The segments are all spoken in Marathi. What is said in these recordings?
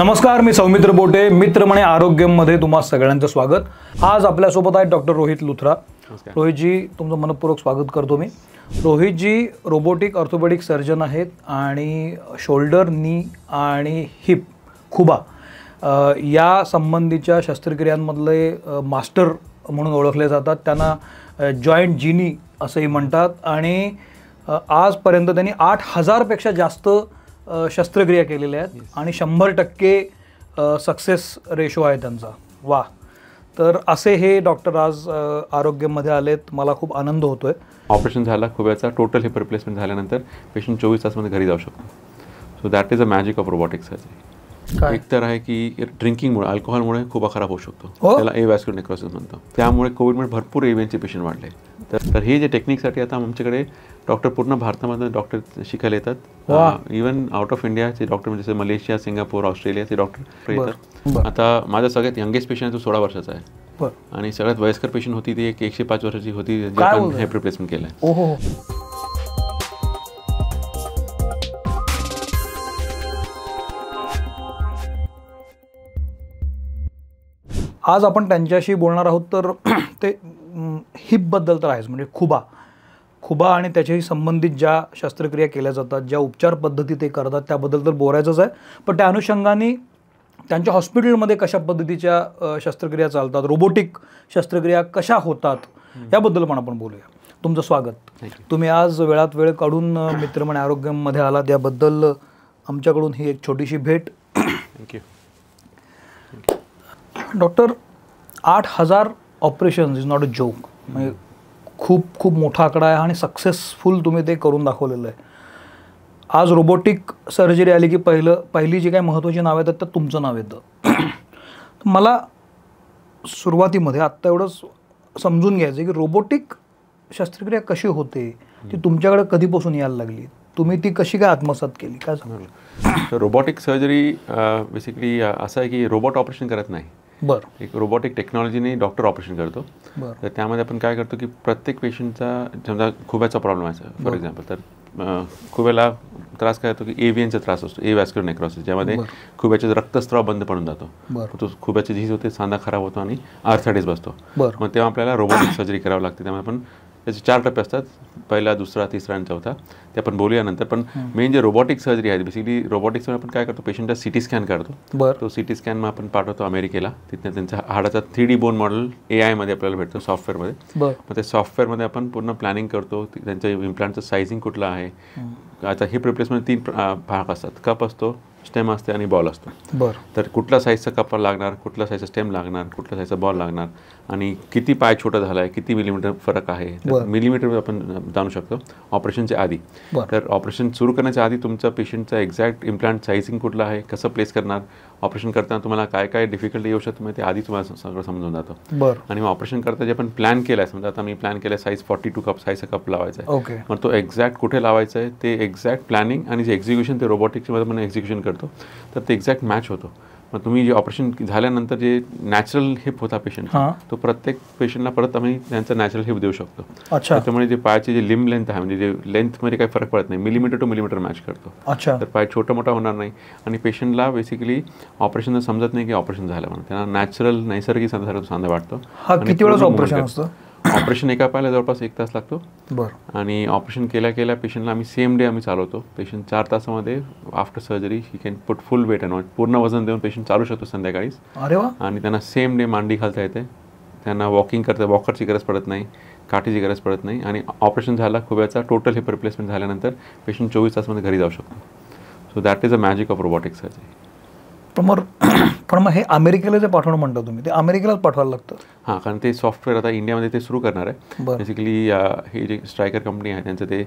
नमस्कार, मी सौमित्र बोटे. मित्र म्हणे आरोग्यमध्ये तुम्हा सगळ्यांचं स्वागत. आज आपल्यासोबत आहे डॉक्टर रोहित लुथरा. रोहितजी, तुमचं मनपूर्वक स्वागत करतो मी. रोहितजी रोबोटिक ऑर्थोपेडिक सर्जन आहेत आणि शोल्डर, नी आणि हिप, खुबा या संबंधीच्या शस्त्रक्रियांमधले मास्टर म्हणून ओळखले जातात. त्यांना जॉईंट जिनी असंही म्हणतात आणि आजपर्यंत त्यांनी 8,000 पेक्षा जास्त शस्त्रक्रिया केलेल्या आहेत आणि 100% सक्सेस रेशो आहे त्यांचा. वा, तर असे हे डॉक्टर आज आरोग्यमध्ये आलेत. मला खूप आनंद होतोय. ऑपरेशन झाला खुब्याचा, टोटल हिप रिप्लेसमेंट झाल्यानंतर पेशंट 24 तासामध्ये घरी जाऊ शकतो. So that is a magic of robotic surgery. एक तर आहे की ड्रिंकिंगमुळे, अल्कोहोलमुळे खुबा खराब होऊ शकतो. त्याला एव्हॅस्क्युलर नेक्रोसिस म्हणतो. त्यामुळे कोविडमुळे भरपूर एव्हीएनचे पेशंट वाढले. तर हे जे टेक्निकसाठी आता आमच्याकडे डॉक्टर पूर्ण भारतामध्ये डॉक्टर शिकायला येतात. इवन आउट ऑफ इंडियाचे डॉक्टर म्हणजे मलेशिया, सिंगापूर, ऑस्ट्रेलियाचे डॉक्टर येतात. आता माझा सगळ्यात यंगेस्ट पेशंट तो 16 वर्षाचा आहे आणि सगळ्यात वयस्कर पेशंट होती ती एक 105 वर्षाची होती, जे आपण हिप रिप्लेसमेंट केलं आहे. आज आपण त्यांच्याशी बोलणार आहोत. तर ते हिपबद्दल तर आहेच, म्हणजे खुबा आणि त्याच्याशी संबंधित ज्या शस्त्रक्रिया केल्या जातात, ज्या उपचार पद्धती ते करतात त्याबद्दल तर बोलायचंच आहे. पण त्या अनुषंगाने त्यांच्या हॉस्पिटलमध्ये कशा पद्धतीच्या शस्त्रक्रिया चालतात, रोबोटिक शस्त्रक्रिया कशा होतात, याबद्दल पण आपण बोलूया. तुमचं स्वागत. तुम्ही आज वेळात वेळ काढून मित्र म्हणे आरोग्यमध्ये आलात, याबद्दल आमच्याकडून ही एक छोटीशी भेट. Thank you. Doctor, 8,000 operations is not a joke. म्हणजे खूप मोठा आकडा आहे आणि सक्सेसफुल तुम्ही ते करून दाखवलेलं आहे. आज रोबोटिक सर्जरी आली की पहिली जी काही महत्त्वाची नाव येतात तर तुमचं नाव येतं. मला सुरुवातीमध्ये आत्ता एवढंच समजून घ्यायचं आहे की रोबोटिक शस्त्रक्रिया कशी होते, ती तुमच्याकडे कधीपासून यायला लागली, तुम्ही ती कशी काय आत्मसात केली, काय सांगाल? रोबोटिक सर्जरी बेसिकली असं आहे की रोबोट ऑपरेशन करत नाही. बरं. एक रोबोटिक टेक्नॉलॉजीने डॉक्टर ऑपरेशन करतो. तर त्यामध्ये आपण काय करतो की प्रत्येक पेशंटचा समजा खुब्याचा प्रॉब्लेम आहे फॉर एक्झाम्पल, तर खुब्याला त्रास काय होतो की एव्हीएनचा त्रास असतो, एव्हॅस्क्युलर नेक्रोसिस, ज्यामध्ये खुब्याचे रक्तस्त्राव बंद पडून जातो. तो खुब्याची झीज होते, सांधा खराब होतो आणि आर्थरायटिस बसतो. मग तेव्हा आपल्याला रोबोटिक सर्जरी करावी लागते. त्यामुळे आपण त्याचे 4 टप्पे असतात, पहिला, दुसरा, तिसरा आणि चौथा. ते आपण बोलूया नंतर. पण मेन जे रोबोटिक सर्जरी आहे, बेसिकली रोबोटिक्समध्ये आपण काय करतो, पेशंटचा सिटी स्कॅन काढतो. तो सिटी स्कॅन मग आपण पाठवतो अमेरिकेला. तिथे त्यांच्या हाडाचा 3D बोन मॉडेल AI मध्ये आपल्याला भेटतो, सॉफ्टवेअरमध्ये. मग ते सॉफ्टवेअरमध्ये आपण पूर्ण प्लॅनिंग करतो. त्यांच्या इम्प्लांटचं सायझिंग कुठलं आहे. आता हिप रिप्लेसमेंट 3 भाग असतात, कप असतो, स्टेम असते आणि बॉल असतो. तर कुठल्या साईजचा कप लागणार, कुठल्या साईजचा स्टेम लागणार, कुठल्या साईजचा बॉल लागणार आणि किती पाय छोटा झाला आहे, किती मिलीमीटर फरक आहे, मिलीमीटर आपण जाणू शकतो ऑपरेशनच्या आधी. तर ऑपरेशन सुरू करण्याच्या आधी तुमच्या पेशंटचा एक्झॅक्ट इम्प्लांट साईझिंग कुठलं आहे, कसं प्लेस करणार, ऑपरेशन करताना तुम्हाला काय काय डिफिकल्टी येऊ शकतो मग ते आधी तुम्हाला सगळं समजून जातं. आणि मग ऑपरेशन करता जे आपण प्लॅन केलं आहे, समजा आता मी प्लॅन केलं आहे साईज 42 कप साईजचा कप लावायचा आहे, मग तो एक्झॅक्ट कुठे लावायचा आहे ते एक्झॅक्ट प्लॅनिंग आणि जे एक्झिक्युशन ते रोबोटिक्समध्ये आपण एक्झिक्युशन करतो, तर ते एक्झॅक्ट मॅच होतो. मग तुम्ही जे ऑपरेशन झाल्यानंतर जे नॅचरल हिप होता पेशंट, तो प्रत्येक पेशंटला परत आम्ही त्यांचा नॅचरल हिप देऊ शकतो. त्यामुळे जे पायाची जे लिम्ब लेंथ आहे, म्हणजे जे लेंथमध्ये काही फरक पडत नाही, मिलीमीटर टू मिलीमीटर मॅच करतो. तर पाय छोटा मोठा होणार नाही आणि पेशंटला बेसिकली ऑपरेशन समजत नाही की ऑपरेशन झालं म्हणून. त्यांना नॅचरल नैसर्गिक सांधा वाटतो. किती वेळेस ऑपरेशन असतं? ऑपरेशन एका पायाला जवळपास 1 तास लागतो. आणि ऑपरेशन केल्या पेशंटला आम्ही सेम डे आम्ही चालवतो. पेशंट 4 तासामध्ये after surgery he can put full weight and पूर्ण वजन देऊन पेशंट चालू शकतो संध्याकाळीच. आणि त्यांना सेम डे मांडी घालता येते, त्यांना वॉकिंग करता, वॉकरची गरज पडत नाही, काठीची गरज पडत नाही. आणि ऑपरेशन झाला खुब्याचा, टोटल हिप रिप्लेसमेंट झाल्यानंतर पेशंट 24 तासामध्ये घरी जाऊ शकतो. So that is a magic of robotic surgery. पण मग हे अमेरिकेला जे पाठवणं म्हणतो तुम्ही, ते अमेरिकेलाच पाठवायला लागतं? हां, कारण ते सॉफ्टवेअर आता इंडियामध्ये ते सुरू करणार आहे. बेसिकली हे जे स्ट्रायकर कंपनी आहे त्यांचं ते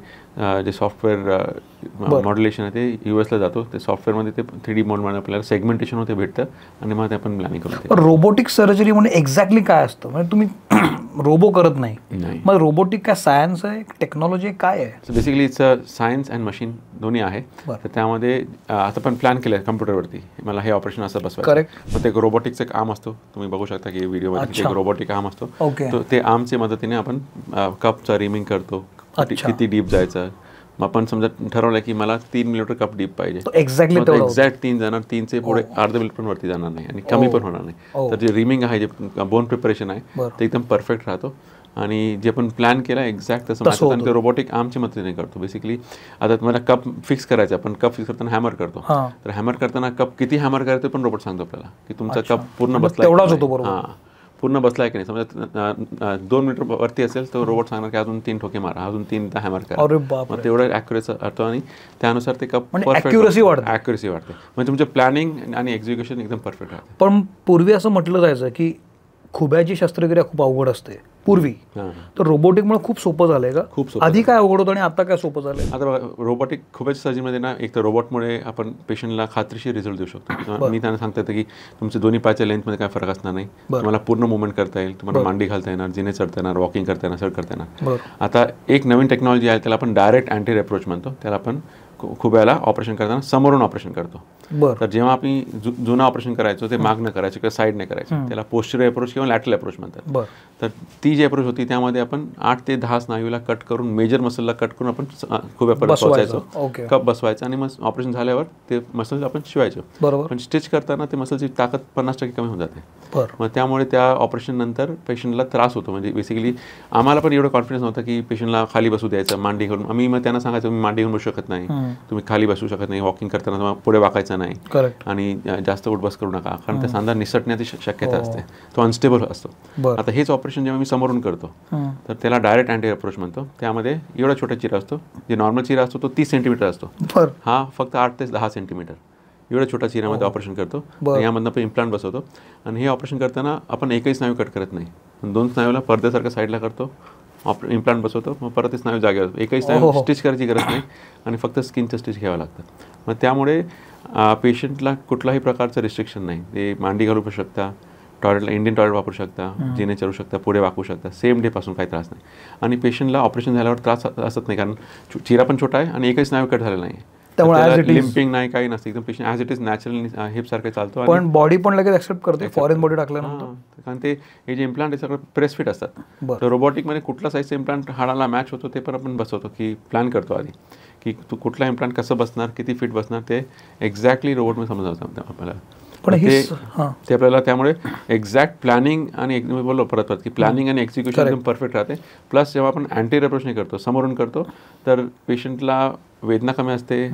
जे सॉफ्टवेअर मॉड्युलेशन आहे ते US ला जातो. ते सॉफ्टवेअरमध्ये ते 3D मोडमध्ये आपल्याला सेगमेंटेशन होते भेटतं आणि मग ते आपण प्लॅनिंग करतो. रोबोटिक सर्जरी म्हणजे एक्झॅक्टली काय असतं? म्हणजे तुम्ही रोबो करत नाही, मग रोबोटिक काय सायन्स आहे, टेक्नॉलॉजी काय आहे? Basically it's science and machine दोन्ही आहे. तर त्यामध्ये आता पण प्लॅन केलं आहे कम्प्युटरवरती, मला हे ऑपरेशन असं बसवायचं. मग ते रोबोटिकचं एक आर्म असतो, तुम्ही बघू शकता की व्हिडिओमध्ये रोबोटिक आर्म असतो. तर ते आर्मच्या मदतीने आपण कपचा रिमिंग करतो, किती डीप जायचं, मग आपण समजा ठरवलं की मला 3 मिलीमीटर कप डीप पाहिजे, एक्झॅक्टली एक्झॅक्ट 3 जाणार, 3चे पुढे अर्धा मिनिट पण वरती जाणार नाही आणि कमी पण होणार नाही. तर जे रिमिंग आहे, जे बोन प्रिपरेशन आहे ते एकदम परफेक्ट राहतो आणि जे आपण प्लॅन केला एक्झॅक्ट तसं आणि ते रोबोटिक आर्मच्या मदतीने करतो. बेसिकली आता तुम्हाला कप फिक्स करायचा, आपण कप फिक्स करताना हॅमर करतो, तर हॅमर करताना कप किती हॅमर करायचं पण रोबोट सांगतो आपल्याला की तुमचा कप पूर्ण बसला पूर्ण बसलाय की नाही. समजा 2 मीटर वरती असेल तर रोबोट सांगणार की अजून 3 ठोके मारा, अजून 3 हॅमर करा. मग तेवढं ॲक्युरेसी असतो आणि त्यानुसार ते कप ॲक्युरेसी वाढते. म्हणजे तुमचं प्लॅनिंग आणि एक्झिक्युशन एकदम परफेक्ट राहते. पण पूर्वी असं म्हटलं जायचं की खुब्याची शस्त्रक्रिया खूप अवघड असते पूर्वी, तर रोबोटिकमुळे खूप सोपं झालंय का? खूप सोपं. आधी काय अवघड होतं आणि आता काय सोपं झालंय? आता बघा, रोबोटिक खुब्याच्या सर्जरीमध्ये ना एक तर रोबोटमुळे आपण पेशंटला खात्रीशीर रिझल्ट देऊ शकतो. मी त्यांना सांगता येतं की तुमचे दोन्ही पायाच्या लेंथमध्ये काय फरक असणार नाही, तुम्हाला पूर्ण मुवमेंट करता येईल, तुम्हाला मांडी घालता येणार, जिने चढता येणार, वॉकिंग करता येणार, सर करता येणार. आता एक नवीन टेक्नॉलॉजी आहे, त्याला आपण डायरेक्ट अँटी अप्रोच म्हणतो. त्याला आपण खुब्याला ऑपरेशन करताना समोरून ऑपरेशन करतो. तर जेव्हा आपण जुनं ऑपरेशन करायचो ते मागणं करायचं किंवा साईडने करायचं, त्याला पोस्चरल अप्रोच किंवा लॅटरल अप्रोच म्हणतात. तर ती जी अप्रोच होती त्यामध्ये आपण 8 ते 10 स्नायूला कट करून, मेजर मसलला कट करून आपण खुब्यापर्यंत पोहोचायचो, कप बसवायचं आणि मग ऑपरेशन झाल्यावर ते मसल्स आपण शिवायचो. पण स्टिच करताना ते मसलची ताकद 50% कमी होऊन जाते. मग त्यामुळे त्या ऑपरेशन नंतर पेशंटला त्रास होतो. म्हणजे बेसिकली आम्हाला पण एवढं कॉन्फिडन्स नव्हतं की पेशंटला खाली बसू द्यायचं, मांडी घालून. आम्ही मग त्यांना सांगायचं तुम्ही मांडी घेऊन बसू शकत नाही, तुम्ही खाली बसू शकत नाही, वॉकिंग करताना तुम्हाला पुढे वाकायचं नाही आणि जास्त उठबस करू नका, कारण त्या सांधा निसटण्याची शक्यता असते, तो अनस्टेबल असतो. आता हेच ऑपरेशन जेव्हा मी समोरून करतो तर त्याला डायरेक्ट अँटी अप्रोच म्हणतो. त्यामध्ये एवढा छोटा चिरा असतो, जे नॉर्मल चिरा असतो तो 30 सेंटीमीटर असतो, हा फक्त 8 ते 10 सेंटीमीटर एवढ्या छोट्या चिरामध्ये ऑपरेशन करतो. यामधनं आपण इम्प्लांट बसवतो आणि हे ऑपरेशन करताना आपण एकही स्नायू कट करत नाही, 2 स्नायूला पडद्यासारख्या साईडला करतो, इम्प्लांट बसवतो, मग परत ते स्नायू जागेवर, एकही स्नायू स्टिच करायची गरज नाही आणि फक्त स्किनचं स्टिच घ्यावं लागतं. मग त्यामुळे पेशंटला कुठलाही प्रकारचं रिस्ट्रिक्शन नाही. ते मांडी घालू शकता, टॉयलेटला इंडियन टॉयलेट वापरू शकता, जिने चढू शकता, पुढे वाकू शकता, सेम डे पासून काही त्रास नाही. आणि पेशंटला ऑपरेशन झाल्यावर त्रास असत नाही, कारण चिरा पण छोटा आहे आणि एकही स्नायू कट झालेला नाही, त्यामुळे लिम्पिंग नाही, काही नसतं, एकदम patient as it is natural heap सारखं चालतो. पण बॉडी पण लगेच ऍक्सेप्ट करते फॉरेन बॉडी टाकल्यानंतर, कारण ते हे जे इम्प्लांट आहे सगळं प्रेस फिट असतात. तर रोबोटिकमध्ये कुठला साईजचा इम्प्लांट हाडाला मॅच होतो ते पण आपण बसवतो, की प्लॅन करतो आधी की तू कुठला इम्प्लांट कसं बसणार, किती फिट बसणार, ते एक्झॅक्टली रोबोटमध्ये समजावतं आपल्याला. ते आपल्याला त्यामुळे एक्झॅक्ट प्लॅनिंग आणि मी बोललो परत की प्लॅनिंग आणि एक्झिक्युशन एकदम परफेक्ट राहते. प्लस जेव्हा आपण अँटी अप्रोचने करतो, समोरून करतो, तर पेशंटला वेदना कमी असते,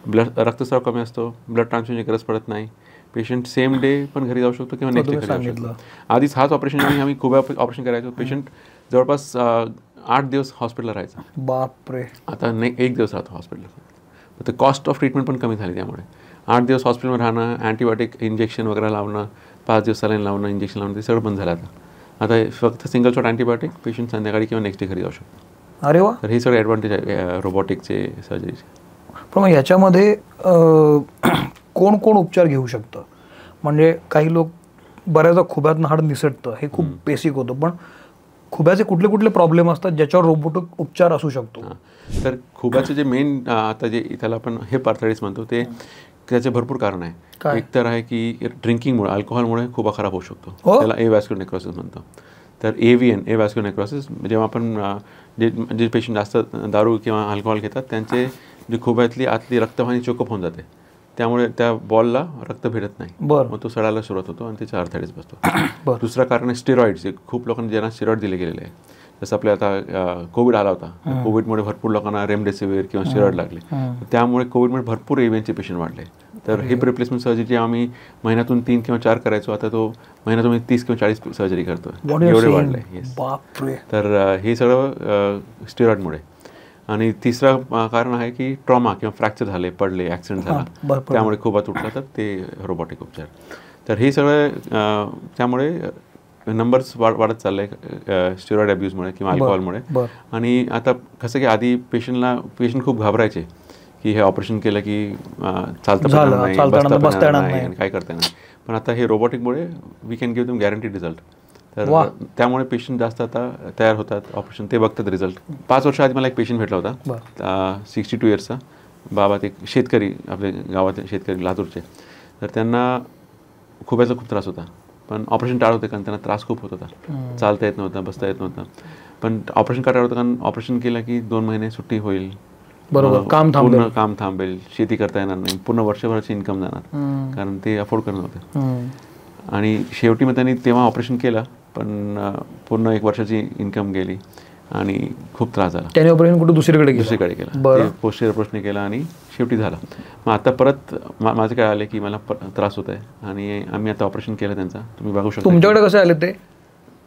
रक्तस्राव कमी असतो, ब्लड ट्रान्सफ्यूजनची गरज पडत नाही, पेशंट सेम डे पण घरी जाऊ शकतो किंवा नेक्स्ट डे घरी जाऊ शकतो. आधीच हाच ऑपरेशन आम्ही खूप ऑपरेशन करायचो, पेशंट जवळपास 8 दिवस हॉस्पिटलला राहायचा. बापरे. आता नाही, 1 दिवस राहतो हॉस्पिटलला. तर कॉस्ट ऑफ ट्रीटमेंट पण कमी झाली. त्यामुळे 8 दिवस हॉस्पिटलमध्ये राहणं, अँटीबायोटिक इंजेक्शन वगैरे लावणं, 5 दिवस सलाईन लावणं, इंजेक्शन लावणं, ते सगळं बंद झालं. आता फक्त सिंगल शॉट अँटीबायोटिक, पेशंट संध्याकाळी किंवा नेक्स्ट डे घरी जाऊ शकतो. अरे वा. तर हे सगळे ॲडव्हान्टेज आहे रोबोटिकचे सर्जरीचे. पण मग ह्याच्यामध्ये कोण कोण उपचार घेऊ शकतं? म्हणजे काही लोक बऱ्याचदा खुब्यातनं हाड निसटतं, हे खूप बेसिक होतं, पण खुब्याचे कुठले कुठले प्रॉब्लेम असतात ज्याच्यावर रोबोटिक उपचार असू शकतो? तर खुब्याचे जे मेन आता जे त्याला आपण हिप आर्थरायटिस म्हणतो, ते त्याचे भरपूर कारण आहे. एक तर आहे की ड्रिंकिंगमुळे, अल्कोहोलमुळे खुबा खराब होऊ शकतो, त्याला एव्हॅस्क्युलर नेक्रोसिस म्हणतो. तर एव्हीएन, एव्हॅस्क्युलर नेक्रोसिस, जेव्हा आपण जे पेशंट जास्त दारू किंवा अल्कोहोल घेतात त्यांचे जे खुब्यातली आतली रक्तवाहिनी चोकअप होऊन जाते, त्यामुळे त्या बॉलला रक्त भेटत नाही, मग तो सडायला सुरुवात होतो आणि त्याचा आर्थरायटिस बसतो. दुसरा कारण आहे स्टेरॉइड्स. खूप लोकांना ज्यांना स्टेरॉइड दिले गेलेले आहे, जसं आपल्या आता कोविड आला होता, कोविडमुळे भरपूर लोकांना रेमडेसिवीर किंवा स्टेरॉइड लागले, त्यामुळे कोविडमुळे भरपूर एव्हीएनचे पेशंट वाढले. तर हिप रिप्लेसमेंट सर्जरी आम्ही महिन्यातून 3 किंवा 4 करायचो, आता तो महिन्यातून 30 किंवा 40 सर्जरी करतो, एवढे वाढले. तर हे सगळं स्टेरॉइडमुळे. आणि तिसरं कारण आहे की ट्रॉमा किंवा फ्रॅक्चर झाले, पडले, ॲक्सिडेंट झाला, त्यामुळे खुबा तुटला, तर ते रोबोटिक उपचार. तर हे सगळं त्यामुळे नंबर्स वाढत चालले स्टेरॉइड अब्यूजमुळे किंवा अल्कोहोलमुळे. आणि आता कसं की आधी पेशंट खूप घाबरायचे की हे ऑपरेशन केलं की चालता बसता नाही आणि काय करता नाही. पण आता हे रोबोटिकमुळे we can give them guaranteed result. तर त्यामुळे पेशंट जास्त आता तयार होतात, ऑपरेशन ते बघतात रिझल्ट. 5 वर्ष आधी मला एक पेशंट भेटला होता, 62 इयर्सचा बाबा, ते शेतकरी, आपल्या गावातले शेतकरी लातूरचे. तर त्यांना खुब्याचा खूप त्रास होता, पण ऑपरेशन टाळत होते कारण त्यांना त्रास खूप होत होता, चालता येत नव्हतं, बसता येत नव्हतं. पण ऑपरेशन का टाळत होतं? कारण ऑपरेशन केलं की 2 महिने सुट्टी होईल बरोबर, काम पूर्ण काम थांबेल, शेती करता येणार नाही, पूर्ण वर्षभराची इन्कम जाणार, कारण ते अफोर्ड करत नव्हते. आणि शेवटी मग त्यांनी तेव्हा ऑपरेशन केलं, पण पूर्ण 1 वर्षाची इन्कम गेली आणि खूप त्रास झाला. त्याने ऑपरेशन कुठे दुसरीकडे केलं, पोस्टेरियर ऑपरेशन केलं आणि शेवटी झालं. मग आता परत माझं काय आलं की मला त्रास होत आहे आणि आम्ही आता ऑपरेशन केलं त्यांचा. तुम्ही बघू शकता. तुमच्याकडे कसे आले ते?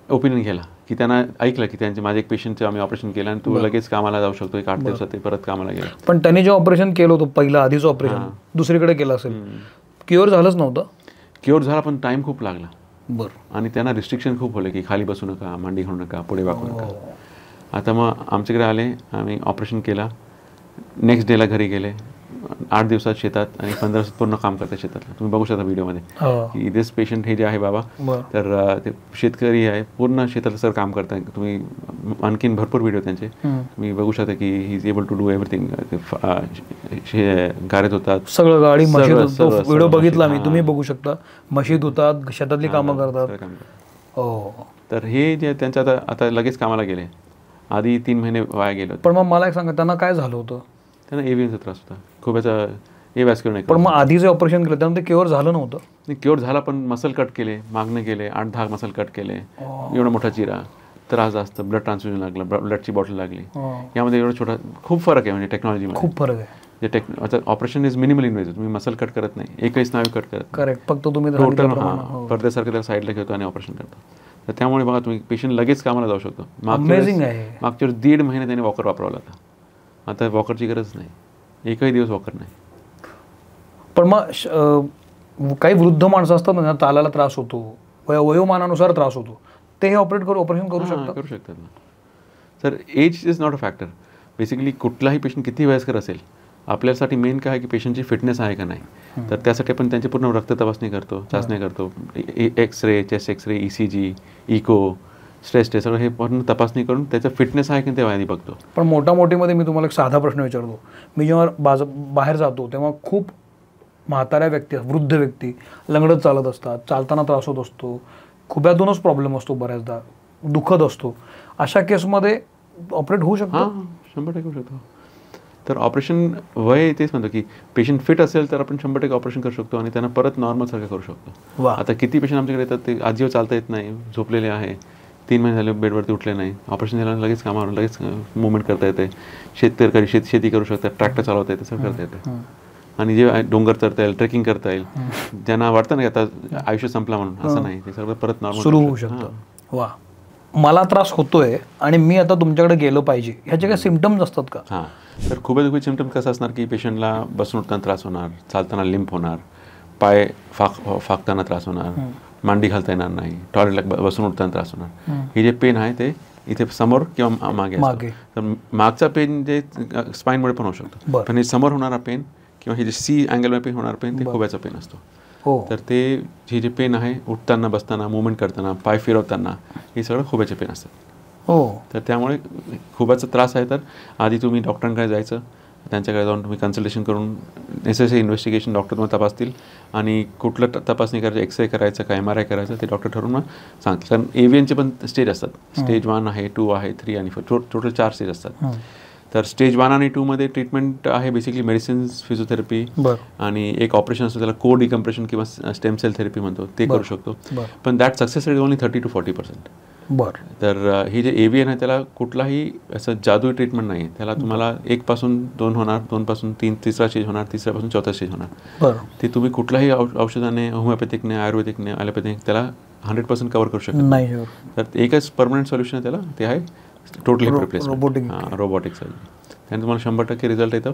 ओपिनियन घ्यायला, की त्यांना ऐकलं की त्यांचे माझे एक पेशंटचं आम्ही ऑपरेशन केलं आणि तू लगेच कामाला जाऊ शकतो, 1 8 दिवसात ते परत कामाला गेला. पण त्यांनी जे ऑपरेशन केलं होतं पहिलं आधीचं ऑपरेशन दुसरीकडे केलं असेल, क्युअर झालंच नव्हतं? क्युअर झाला, पण टाइम खूप लागला. बरं. आणि त्यांना रिस्ट्रिक्शन खूप होले की खाली बसू नका, मांडी घालू नका, पुढे वाकू नका. आता मग आमच्याकडे आले, आम्ही ऑपरेशन केला, नेक्स्ट डेला घरी गेले, 8 दिवसात शेतात आणि 15 दिवसात पूर्ण काम करतात शेतातलं. तुम्ही बघू शकता व्हिडिओमध्ये की दिस पेशंट हे जे आहे बाबा, तर ते शेतकरी आहे, पूर्ण शेतातलं सर काम करतात. तुम्ही आणखीन भरपूर व्हिडिओ त्यांचे तुम्ही बघू शकता की he is able to do everything. गाडीत होतात, सगळं गाडी मशीद, व्हिडिओ बघितला मी, तुम्ही बघू शकता, मशीद होतात, शेतातली कामं करतात. हो. तर हे जे त्यांच्या आता लगेच कामाला गेले, आधी 3 महिने वाया गेले. पण मग मला एक सांगा, त्यांना काय झालं होतं? त्यांना एव्हीएनचा त्रास होता, खूप याचा एव्हॅस्क्युलर नेक्रोसिस. पण मग आधी जे ऑपरेशन केलं त्यानंतर क्युअर झालं नव्हतं? नाही, क्युअर झाला, पण मसल कट केले, मागणे केले, 8-10 मसल कट केले, एवढा मोठा चिरा, त्रास जास्त, ब्लड ट्रान्सफ्युजन लागलं, ब्लडची बॉटल लागली. यामध्ये एवढा छोटा खूप फरक आहे, म्हणजे टेक्नॉलॉजीमध्ये खूप फरक आहे. जे ऑपरेशन इज मिनिमल इन्व्हेसिव्ह, तुम्ही मसल कट करत नाही, एकही स्नायू कट करत. करेक्ट. फक्त तुम्ही टोटल पडद्यासारखं त्याला साईडला घेतो आणि ऑपरेशन करतो. तर त्यामुळे बघा, तुम्ही पेशंट लगेच कामाला जाऊ शकतो. मागच्या वेळेस 1.5 महिने त्याने वॉकर वापरवला होता, आता वॉकरची गरज नाही, एकही दिवस वॉकर नाही. पण मग काही वृद्ध माणसं असतात ना, चालायला त्रास होतो, वयोमानानुसार त्रास होतो, ते हे ऑपरेशन करू शकतात ना. तर age is not a factor. Basically कुठलाही पेशंट किती वयस्कर असेल, आपल्यासाठी मेन काय आहे की पेशंटची फिटनेस आहे का नाही. तर त्यासाठी आपण त्यांची पूर्ण रक्त तपासणी करतो, चाचणी करतो, x-ray, chest x-ray, ECG, echo, stress test, सगळं हे पूर्ण तपासणी करून त्याचं फिटनेस आहे की तेव्हा आधी बघतो. पण मोठीमध्ये मी तुम्हाला एक साधा प्रश्न विचारतो. मी जेव्हा बाहेर जातो तेव्हा खूप म्हाताऱ्या व्यक्ती, वृद्ध व्यक्ती लंगडत चालत असतात, चालताना त्रास होत असतो, खुब्यातूनच प्रॉब्लेम असतो, बऱ्याचदा दुखत असतो. अशा केसमध्ये ऑपरेट होऊ शकतो? 100% होऊ शकतो. तर ऑपरेशन वय तेच म्हणतो की पेशंट फिट असेल तर आपण 100% ऑपरेशन करू शकतो आणि त्यांना परत नॉर्मलसारखं करू शकतो. आता किती पेशंट आमच्याकडे येतात, ते आजीवर चालता येत नाही, झोपलेले आहे, 3 महिने झाले बेडवरती उठले नाही, ऑपरेशन झाल्यानं लगेच कामावर लगेच मुवमेंट करता येते, शेती करू शकतात, ट्रॅक्टर चालवता येते, सगळं करता येते. आणि जे डोंगर चढता येईल, ट्रेकिंग करता येईल, ज्यांना वाटतं ना की आता आयुष्य संपला म्हणून, असं नाही, ते सगळं परत नॉर्मल सुरू होऊ शकतं. वा. मला त्रास होतोय आणि मी आता तुमच्याकडे गेलो पाहिजे, ह्याचे काही सिम्पटम्स असतात का? हां, तर खूपच सिम्पटम कसं असणार की पेशंटला बसून उठताना त्रास होणार, चालताना लिंप होणार, पाय फाकताना त्रास होणार, मांडी घालता येणार नाही, टॉयलेटला बसून उठताना त्रास होणार. हे जे पेन आहे ते इथे समोर किंवा मागे. तर मागचा पेन जे स्पाईनमुळे पण होऊ शकतो, पण हे समोर होणारा पेन किंवा हे जे C अँगलवर पेन होणार पेन, ते खुब्याचा पेन असतो. तर ते हे जे पेन आहे, उठताना, बसताना, मुवमेंट करताना, पाय फिरवताना, हे सगळं खुब्याचे पेन असतात. तर त्यामुळे खुब्याचा त्रास आहे तर आधी तुम्ही डॉक्टरांकडे जायचं, त्यांच्याकडे जाऊन तुम्ही कन्सल्टेशन करून नेसेसरी इन्व्हेस्टिगेशन डॉक्टर तुम्हाला तपासतील आणि कुठलं तपासणी करायचं, एक्सरे करायचं का MRI करायचं ते डॉक्टर ठरवून मग सांगतील. कारण AVNचे पण स्टेज असतात, स्टेज 1 आहे, 2 आहे, 3 आणि 4, टोटल 4 स्टेज असतात. तर स्टेज 1 आणि 2 मध्ये ट्रीटमेंट आहे बेसिकली मेडिसिन्स, फिजिओथेरपी आणि एक ऑपरेशन असतं, त्याला कोड डिकम्प्रेशन किंवा स्टेम सेल थेरपी म्हणतो, ते करू शकतो. पण that success rate only 30 to 40%. तर हे जे AVN आहे त्याला कुठलाही असं जादू ट्रीटमेंट नाही, त्याला तुम्हाला 1 पासून 2 होणार, 2 पासून 3, 3रा स्टेज होणार, 3रा पासून 4था स्टेज होणार. ते तुम्ही कुठलाही औषधाने, होमिओपॅथिकने, आयुर्वेदिकने, ॲलोपॅथिक त्याला 100% कव्हर करू शकत नाही. तर एकच परमनंट सोल्युशन आहे त्याला, ते आहे टोटली रिप्लेसमेंट, रोबोटिक सर्जरी. त्याने तुम्हाला 100% रिझल्ट येतो.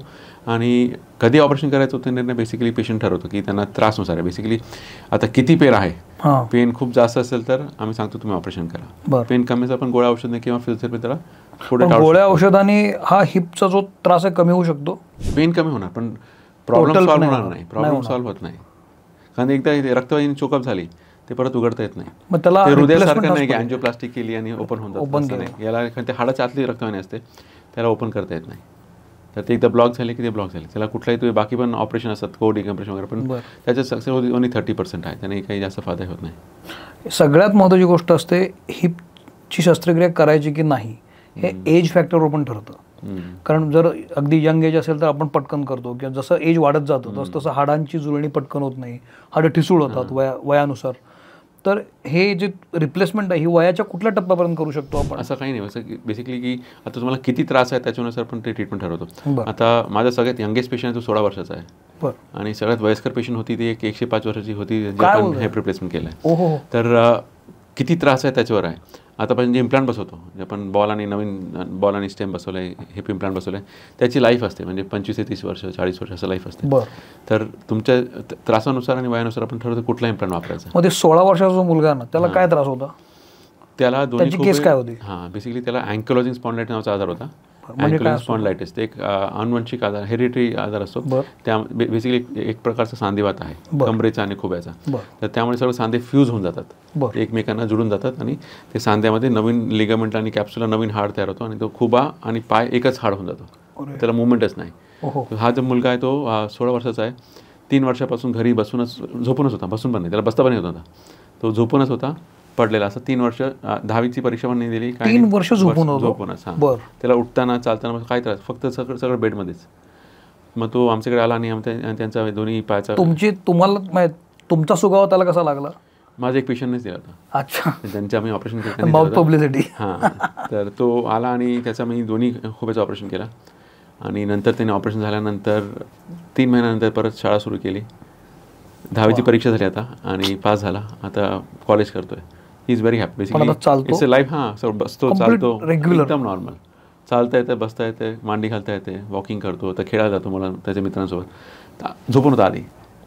आणि कधी ऑपरेशन करायचं होतं निर्णय बेसिकली पेशंट ठरवतो की त्यांना त्रासनुसार आहे. बेसिकली आता किती पेन आहे, पेन खूप जास्त असेल तर आम्ही सांगतो तुम्ही ऑपरेशन करा. पेन कमी असेल आपण गोळ्या औषध किंवा फिजिओथेरपी त्याला पुढे गोळ्या औषधाने हा हिपचा जो त्रास आहे कमी होऊ शकतो. पेन कमी होणार पण प्रॉब्लेम सॉल्व्ह होणार नाही, प्रॉब्लेम सॉल्व्ह होत नाही. कारण एकदा रक्तवाहिनी चोकअप झाली ते परत उघडता येत नाही. मग त्याला हृदयासारखं नाही की अँजिओप्लास्टिक केली आणि ओपन होऊन जातं, याला ते हाडाच्या आतली रक्तवाहिनी असते, त्याला ओपन करता येत नाही. तर ते एकदा ब्लॉक झाले की ते ब्लॉक झाले, त्याला कुठलाही तुम्ही बाकी पण ऑपरेशन असतात, कोड डिकम्प्रेशन वगैरे, पण त्याच्यात सक्सेस ओनली 30% आहे, त्याने काही जास्त फायदा होत नाही. सगळ्यात महत्त्वाची गोष्ट असते हिपची शस्त्रक्रिया करायची की नाही, हे एज फॅक्टरवर पण ठरतं. कारण जर अगदी यंग एज असेल तर आपण पटकन करतो किंवा जसं एज वाढत जातं तसं हाडांची जुळणी पटकन होत नाही, हाडं ठिसूळ होतात वयानुसार. तर हे जे रिप्लेसमेंट आहे ही वयाच्या कुठल्या टप्प्यापर्यंत करू शकतो आपण? असं काही नाही, असं बेसिकली की आता तुम्हाला किती त्रास आहे त्याच्यानुसार पण ते ट्रीटमेंट ठरवतो. आता माझा सगळ्यात यंगेस्ट पेशंट तो 16 वर्षाचा आहे आणि सगळ्यात वयस्कर पेशंट होती ती 105 वर्षाची होती, जे आपण हेप रिप्लेसमेंट केलं आहे. तर किती त्रास आहे त्याच्यावर आहे. आता आपण जे इम्प्लांट बसवतो, जे आपण नवीन बॉल आणि स्टेम बसवलं आहे, हेप इम्प्लांट बसवलं आहे, त्याची लाईफ असते म्हणजे 25 ते 30 वर्ष 40 वर्ष असं लाईफ असते. तर तुमच्या त्रासानुसार आणि वयानुसार आपण ठरवतो कुठला इम्प्लांट वापरायचा. मग ते 16 वर्षाचा मुलगा ना, त्याला काय त्रास होता? त्याला दोन्ही केस काय होती? बेसिकली त्याला अँकलोजिंग स्पॉन्डिलायटिस नावाचा आजार होता. अँकलोजिंग स्पॉन्डिलायटिस ते एक अनुवंशिक आजार, हेरिटरी आजार असतो. त्या बेसिकली एक प्रकारचा सांधेवात आहे, कमरेचा आणि खुब्याचा. तर त्यामुळे सगळे सांधे फ्यूज होऊन जातात, एकमेकांना जुळून जातात आणि ते सांध्यामध्ये नवीन लिगामेंट आणि कॅप्सूला नवीन हाड तयार होतो आणि तो खुबा आणि पाय एकच हाड होऊन जातो, त्याला मुवमेंटच नाही. हा जो मुलगा आहे तो 16 वर्षाचा आहे. 3 वर्षापासून घरी झोपूनच होता, बसून पण नाही, त्याला बसता पण येत होता, तो झोपूनच होता पडलेला. असं 3 वर्ष 10वीची परीक्षा पण नाही दिली, 3 वर्ष झोपूनच. त्याला उठताना चालताना काय त्रास, फक्त सगळं बेडमध्येच. मग तो आमच्याकडे आला आणि त्यांचा दोन्ही पायाचा. तुमचा सुगावा त्याला कसा लागला? माझा एक पेशंटनेच दिला होता. अच्छा. त्यांचं आम्ही ऑपरेशन केलं, पब्लिसिटी. तर तो आला आणि त्याचा मी दोन्ही खुब्याचं ऑपरेशन केलं आणि नंतर त्याने ऑपरेशन झाल्यानंतर 3 महिन्यानंतर परत शाळा सुरू केली. 10वीची परीक्षा झाली आता आणि पास झाला, आता कॉलेज करतोय. He is very happy. Basically it's a life. बसतो, चालतो, एकदम नॉर्मल, चालता येतं, बसता येते, मांडी घालता येते, वॉकिंग करतो, तर खेळायला जातो मला त्याच्या मित्रांसोबत. झोपून होता आधी,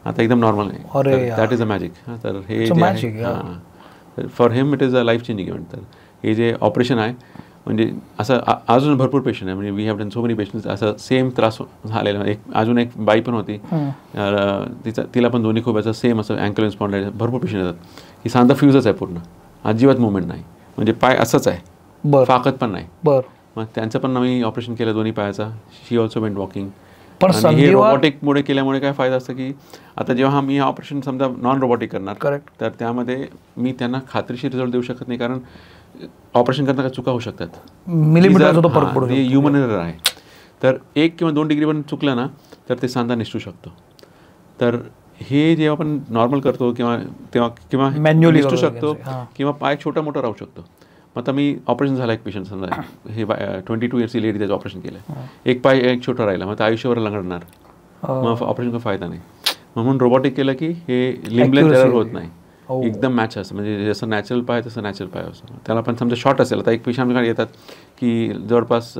आता एकदम नॉर्मल आहे. That is a magic. तर हे J for him it is a life changing event. तर हे जे ऑपरेशन आहे म्हणजे असं अजून भरपूर पेशंट आहे, म्हणजे we have done so many patients असं सेम त्रास झालेला. अजून एक बाई पण होती, तिला पण दोन्ही खुब्याचं सेम असं अँकलोजिंग स्पॉन्डिलायटिस. भरपूर पेशंट येतात की सांधा फ्यूजच आहे पूर्ण, अजिबात मुवमेंट नाही, म्हणजे पाय असंच आहे, फाकत पण नाही. मग त्यांचं पण आम्ही ऑपरेशन केलं दोन्ही पायाचा. शी ऑल्सो वेंट वॉकिंग. पण हे रोबोटिकमुळे केल्यामुळे काय फायदा असतं की आता जेव्हा मी ऑपरेशन समजा नॉन रोबोटिक करणार, तर त्यामध्ये मी त्यांना खात्रीशीर रिझल्ट देऊ शकत नाही, कारण ऑपरेशन करताना चुका होऊ शकतात, ह्युमन एरर आहे. तर 1 किंवा 2 डिग्री पण चुकलं ना तर ते सांधा निसटू शकतो. तर हे जेव्हा आपण नॉर्मल करतो किंवा मॅन्युअली निसटू शकतो किंवा पाय छोटा मोठा राहू शकतो. मग आता मी ऑपरेशन झाला एक पेशंट समजा, हे 22 इयर्सची लेडी, त्याचं ऑपरेशन केलं, एक पाय एक छोटा राहिला, मग आयुष्यभर लंगडणार, मग ऑपरेशन फायदा नाही. म्हणून रोबोटिक केलं की हे लिम्बलेस एरर होत नाही, एकदम मॅच असतं. म्हणजे जसं नॅचरल पाय तसं नॅचरल पाय असतं. त्याला पण समजा शॉर्ट असेल, आता एक पेशंट आमच्याकडे येतात की जवळपास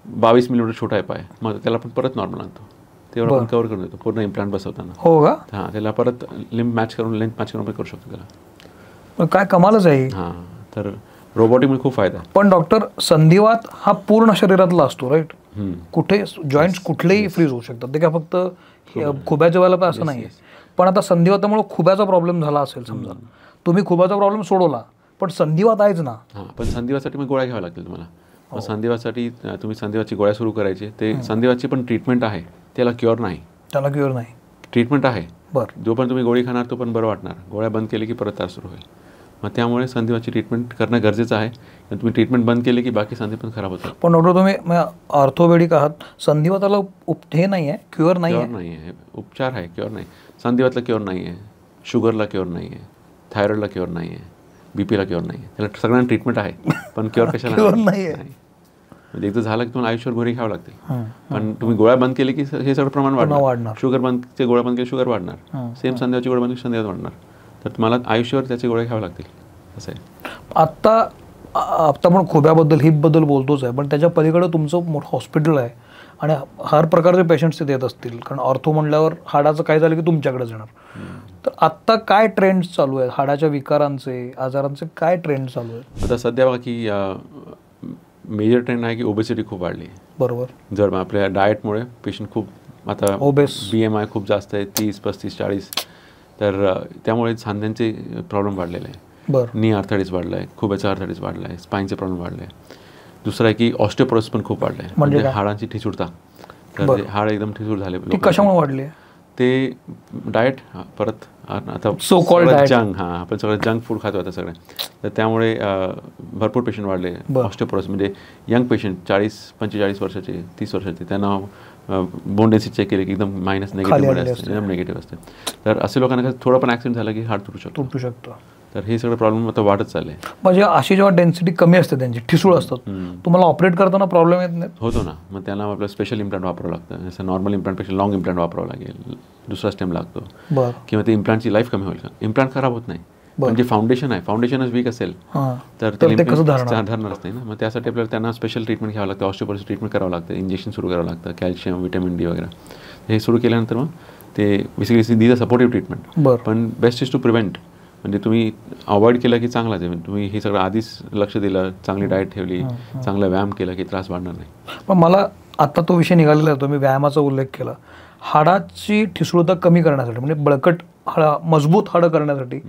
22 मिलीमीटर छोटा आहे पाय, मग त्याला पण परत नॉर्मल आणतो, तेवढं आपण कव्हर करून देतो पूर्ण इम्प्लांट बसवताना. हो का? हां, त्याला परत लेंथ मॅच करून करू शकतो त्याला. काय कमालच आहे. हां, तर रोबोटिकमुळे खूप फायदा आहे. पण डॉक्टर, संधिवात हा पूर्ण शरीरातला असतो, राईट? कुठे जॉईंट्स कुठलेही फ्रीज होऊ शकतात, ते काय फक्त खुब्याच्या वेळेला पण असं नाही. पण आता संधिवातामुळे खुब्याचा प्रॉब्लेम झाला असेल समजा, तुम्ही खुब्याचा प्रॉब्लेम सोडवला, पण संधिवात आहेच ना. हां, पण संधिवासाठी मग गोळ्या घ्याव्या लागतील तुम्हाला. मग संधिवासाठी तुम्ही संधिवातची गोळ्या सुरू करायची. ते संधिवातची पण ट्रीटमेंट आहे, त्याला क्युअर नाही. ट्रीटमेंट आहे. जो पण तुम्ही गोळी खाणार तो पण बरं वाटणार, गोळ्या बंद केली की परत त्रास सुरू होईल. मग त्यामुळे संधिवाची ट्रीटमेंट करणं गरजेचं आहे. तुम्ही ट्रीटमेंट बंद केली की बाकी संधी पण खराब होतात. पण डॉक्टर, तुम्ही ऑर्थोपेडिक आहात, संधिवाताला हे नाही आहे, क्युअर नाही आहे. उपचार आहे, क्युअर नाही. संधिवातला क्युअर नाही आहे, शुगरला क्युअर नाही आहे, थायरॉइडला क्युअर नाही आहे, बीपीला क्युअर नाही आहे. त्याला सगळ्यांना ट्रीटमेंट आहे, पण क्युअर कशाला नाही. म्हणजे एकदा झालं की तुम्हाला आयुष्यभर गोळी घ्यावं लागते. पण तुम्ही गोळ्या बंद केली की हे सगळं प्रमाण वाढणार. शुगर गोळ्या बंद केली शुगर वाढणार, सेम संधिवाची गोळ्या बंद केली संधिवात वाढणार. तर तुम्हाला आयुष्यभर त्याचे गोळ्या घ्यावे लागतील, असं आहे. आता आपण खुब्याबद्दल हिपबद्दल बोलतोच आहे, पण त्याच्या पलीकडे तुमचं मोठं हॉस्पिटल आहे आणि हर प्रकारचे पेशंट्स तिथे येत असतील, कारण ऑर्थो म्हणल्यावर हाडाचं काय झालं की तुमच्याकडेच येणार. तर आत्ता काय ट्रेंड्स चालू आहेत हाडाच्या विकारांचे, आजारांचे काय ट्रेंड चालू आहेत? आता सध्या बघा की मेजर ट्रेंड आहे की ओबेसिटी खूप वाढली. बरोबर. जर आपल्या डाएटमुळे पेशंट खूप आता ओबेस, BMI खूप जास्त आहे, 30, 35, 40. तर त्यामुळे सांध्यांचे प्रॉब्लेम वाढलेले आहे. नी आर्थरायटिस वाढला आहे, खुब्याचा आर्थरायटिस वाढला आहे, स्पाईनचे प्रॉब्लेम वाढले आहे. दुसरं आहे की ऑस्टिओपोरोसिस पण खूप वाढलं आहे, म्हणजे हाडांची ठिसूळता. तर हाड एकदम ठिसूळ झाले. कशामुळे वाढली आहे? ते डाएट परत आता So called diet. जंक आपण सगळं जंक फूड खातो आता सगळे, तर त्यामुळे भरपूर पेशंट वाढले. ऑस्टिओपोरोसिस म्हणजे यंग पेशंट 40-45 वर्षाचे 30 वर्षाचे त्यांना बोन डेन्सिटी चेक केले की एकदम मायनस निगेटिव्ह असते, एकदम निगेटिव्ह असते. तर असे लोकांना थोडं पण ॲक्सिडेंट झाला की हार्ट तुटू शकतो. तर हे सगळं प्रॉब्लेम आता वाढत चालले. म्हणजे अशी जेव्हा डेन्सिटी कमी असते त्यांची ठिसूळ असतात, तुम्हाला ऑपरेट करताना प्रॉब्लेम येत नाही? होतो ना, मग त्यांना आपलं स्पेशल इम्प्लांट वापरावं लागतं. जसं नॉर्मल इम्प्लांटपेक्षा लॉंग इम्प्लांट वापरावं लागेल, दुसरा स्टेम लागतो. किंवा ते इम्प्लांटची लाईफ कमी होईल. इम्प्लांट खराब होत नाही, म्हणजे फाउंडेशन आहे, फाउंडेशनच वीक असेल तर ते धरणारच नाही ना. मग त्यासाठी आपल्याला त्यांना स्पेशल ट्रीटमेंट घ्यावं लागतं, ऑस्टिओपोरोसिस ट्रीटमेंट करावं लागतं, इंजेक्शन सुरू करावं लागतं, कॅल्शियम, व्हिटॅमिन डी वगैरे. हे सुरू केल्यानंतर मग ते basically these a supportive treatment. पण बेस्ट इज टू प्रिव्हेंट. म्हणजे तुम्ही अवॉइड केलं की चांगलाच आहे. तुम्ही हे सगळं आधीच लक्ष दिलं, चांगली डाएट ठेवली, चांगला व्यायाम केला की त्रास वाढणार नाही. पण मला आत्ता तो विषय निघालेला आहे, तुम्ही व्यायामाचा उल्लेख केला. हाडाची ठिसूळता कमी करण्यासाठी, म्हणजे बळकट मजबूत हाडं करण्यासाठी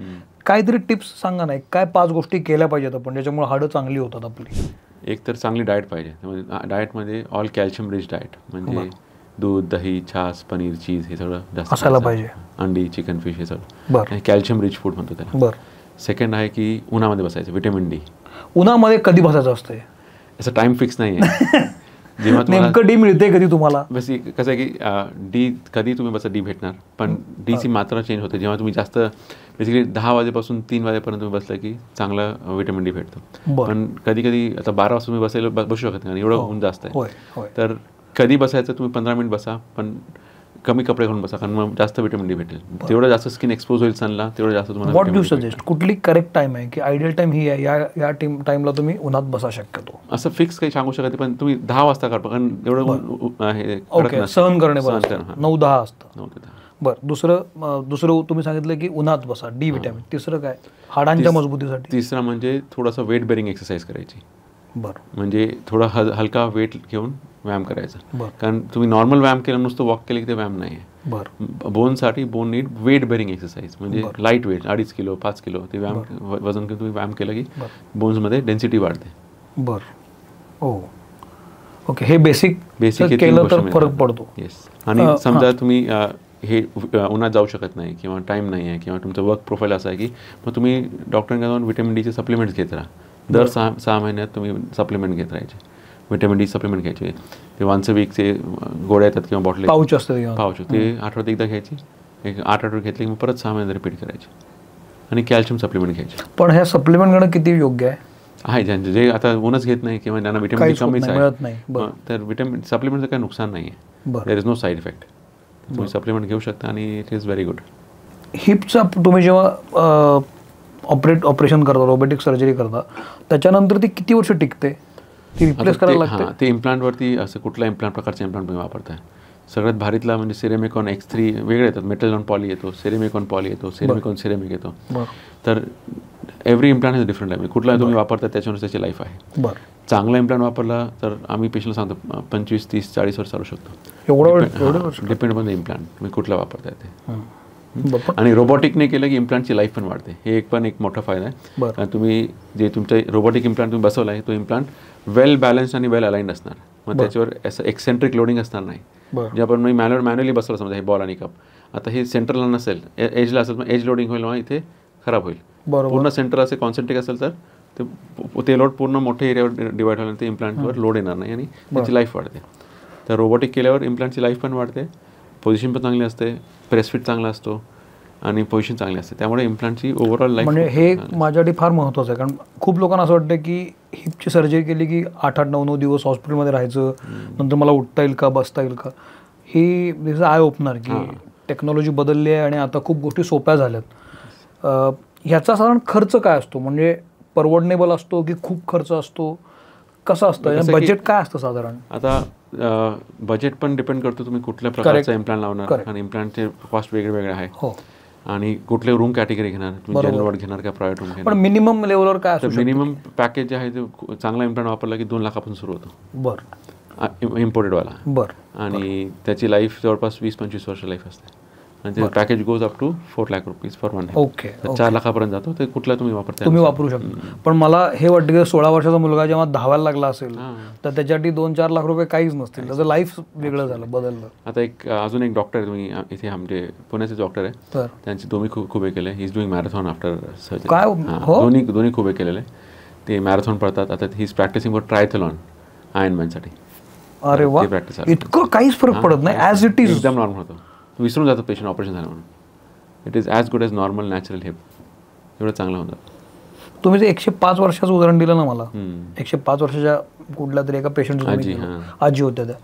काहीतरी टिप्स सांगा ना. काय 5 गोष्टी केल्या पाहिजेत आपण ज्याच्यामुळे हाडं चांगली होतात आपली? एक तर चांगली डाएट पाहिजे. म्हणजे डाएटमध्ये ऑल कॅल्शियम रिच डाएट, म्हणजे दूध, दही, छास, पनीर, चीज हे सगळं जास्त असायला पाहिजे. अंडी, चिकन, फिश हे सगळं कॅल्शियम रिच फूड म्हणतो त्याला. सेकंड आहे की उन्हामध्ये बसायचं, व्हिटॅमिन डी. उन्हामध्ये कधी बसायचं असतं? असं टाइम फिक्स नाही आहे. जेव्हा नेमकं डी मिळते कधी तुम्हाला? बस कसं आहे की डी कधी तुम्ही बसा डी भेटणार, पण डीची मात्रा चेंज होते. जेव्हा तुम्ही जास्त बेसिकली 10 वाजेपासून 3 वाजेपर्यंत तुम्ही बसला की चांगला व्हिटॅमिन डी भेटतो. पण कधी कधी आता 12 वाजता तुम्ही बसायला बसू शकत नाही, एवढं ऊन जास्त आहे. तर कधी बसायचं, तुम्ही 15 मिनिट बसा, पण कमी कपडे घालून बसा, कारण मग जास्त व्हिटॅमिन डी भेटेल. तेवढं जास्त स्किन एक्सपोज होईल सनला, तेवढं जास्त तुम्हाला. What do suggest? कुठली करेक्ट टाइम आहे की आयडियल टाइम ही आहे, या टाइमला तुम्ही उन्हात बसा शक्यतो? असं फिक्स काही सांगू शकत नाही, पण तुम्ही 10 वाजता काढा, कारण एवढं सहन करणे 9-10 असतं. 9 ते 10. बरं. दुसरं तुम्ही सांगितलं की उन्हात बसा, डी व्हिटॅमिन. तिसरं काय हाडांच्या मजबूतीसाठी? तिसरं म्हणजे थोडंसं वेट बेरिंग एक्सरसाइज करायची. म्हणजे थोडा हलका वेट घेऊन व्यायाम करायचा. कारण तुम्ही नॉर्मल व्यायाम केला, नुसतं वॉक केलं की ते व्यायाम नाही आहे. बोनसाठी bone need weight bearing exercise, म्हणजे लाईट वेट 2.5 किलो 5 किलो ते व्यायाम वजन घेऊन तुम्ही व्यायाम केलं की बोन्समध्ये डेन्सिटी वाढते. ओके. हे बेसिक केलं तर फरक पडतो. येस. आणि समजा तुम्ही हे उन्हात जाऊ शकत नाही किंवा टाईम नाही आहे किंवा तुमचं वर्क प्रोफाईल असं आहे की मग तुम्ही डॉक्टरांकडे जाऊन व्हिटॅमिन डीचे सप्लिमेंट्स घेत राहा. दर 6 महिन्यात तुम्ही सप्लिमेंट घेत राहायचे, व्हिटॅमिन डी सप्लिमेंट घ्यायचे. ते वन्स अ वीकचे गोळ्या येतात किंवा बॉटल पाऊच असतं, पाऊच ते आठवड्यात एकदा घ्यायची. 8 आठवडे घेतले की मग परत 6 महिन्यात रिपीट करायचे. आणि कॅल्शियम सप्लिमेंट घ्यायचे. पण ह्या सप्लिमेंट घेणं किती योग्य आहे? ज्यांचे जे आता ऊनच घेत नाही किंवा ज्यांना व्हिटॅमिन डी कमीच आहे, तर व्हिटॅमिन सप्लिमेंटचं काही नुकसान नाही आहे. There is no side effect. तुम्ही सप्लिमेंट घेऊ शकता आणि इट इज व्हेरी गुड. हिपचा तुम्ही जेव्हा ऑपरेशन करता, रोबोटिक सर्जरी करता, त्याच्यानंतर ती किती वर्ष टिकते? ती रिप्लेस करायला लागते? ते इम्प्लांटवरती असं कुठला इम्प्लांट प्रकारचे इम्प्लांट तुम्ही वापरताय. सगळ्यात भारीतला म्हणजे सेरेमिकॉन X3 वेगळे येतात, मेटल पॉली येतो, सेरेमिकॉन पॉली येतो, सेरेमिकॉन सिरेमिक येतो. तर एव्हरी इम्प्लांट इज डिफरंट आहे. कुठला तुम्ही वापरता त्याच्यावर त्याची लाईफ आहे. चांगला इम्प्लांट वापरला तर आम्ही पेशंटला सांगतो 25, 30, 40 वर्ष चालू शकतो. एवढं डिपेंड ऑन द इम्प्लांट तुम्ही कुठला वापरताय ते. आणि रोबोटिकने केलं की इम्प्लांटची लाईफ पण वाढते. हे एक मोठा फायदा आहे. कारण तुम्ही जे तुमचा रोबोटिक इम्प्लांट तुम्ही बसवला आहे तो इम्प्लांट वेल बॅलन्स्ड आणि वेल अलाइंड असणार. मग त्याच्यावर असं एक्सेंट्रिक लोडिंग असणार नाही. जे आपण मॅन्युअली बसवलं समजा हे बॉल आणि कप, आता हे सेंटरला नसेल, एजला असेल, मग एज लोडिंग होईल, मग इथे खराब होईल. पूर्ण सेंटर असे कॉन्सन्ट्रिक असेल तर ते लोड पूर्ण मोठ्या एरियावर डिवाइड होईल, ते इम्प्लांटवर लोड येणार नाही आणि त्याची लाईफ वाढते. तर रोबोटिक केल्यावर इम्प्लांटची लाईफ पण वाढते, पोझिशन पण चांगली असते, प्रेसफिट चांगला असतो आणि पोझिशन चांगली असते. त्यामुळे इम्प्लांटची ओव्हरऑल लाईफ, म्हणजे हे माझ्यासाठी फार महत्त्वाचं आहे. कारण खूप लोकांना असं वाटतं की हिपची सर्जरी केली की 8-8, 9-9 दिवस हॉस्पिटलमध्ये राहायचं, नंतर मला उठता येईल का, बसता येईल का. ही दिस आय ओपनर की टेक्नॉलॉजी बदलली आहे आणि आता खूप गोष्टी सोप्या झाल्यात. ह्याचा साधारण खर्च काय असतो? म्हणजे परवडनेबल असतो की खूप खर्च असतो? कसं असतं? बजेट काय असतं साधारण? आता बजेट पण डिपेंड करतो तुम्ही कुठल्या प्रकारचा इम्प्लांट लावणार, आणि इम्प्लांटचे कॉस्ट वेगळे वेगळे आहे. आणि कुठले रूम कॅटेगरी घेणार, तुम्ही जनरल वॉर्ड घेणार का प्रायव्हेट रूम घेणार. पण मिनिमम लेवलवर काय असतं? मिनिमम पॅकेज जे आहे ते चांगला इम्प्लांट वापरला की 2 लाखापासून सुरू होतो. इम्पोर्टेडवाला. आणि त्याची लाईफ जवळपास 20-25 वर्ष लाईफ असते. आणि package goes up to 4 lakh rupees for 1 okay 4 लाखापर्यंत जातो. ते कुठला तुम्ही वापरता तुम्ही वापरू शकता. पण मला हे वाटतं की 16 वर्षाचा मुलगा जेव्हा धावायला लागला असेल तर त्याच्यासाठी 2-4 लाख रुपये काहीच नसतील. त्याचं लाईफ वेगळं झालं, बदललं. आता अजून एक डॉक्टर आहे, तुम्ही इथे आमचे पुण्याचे डॉक्टर आहे, त्यांचे दोन्ही खूप हे केले. He is doing marathon after surgery. काय दोन्ही खूप हे केलेले. ते मॅरेथॉन पळतात. आता he is practising for triathlon आयर्नमॅनसाठी. अरे वा, इतकं काहीच फरक पडत नाही, ॲज इट इज एकदम नॉर्मल होतं. विसरून जातो पेशंट ऑपरेशन झालं म्हणून. It is as good as normal natural hip. एवढं चांगलं होतं. तुम्ही जे 105 वर्षाचं उदाहरण दिलं ना मला, 105 वर्षाच्या कुठल्या तरी एका पेशंटचं, आजी होत्या त्या,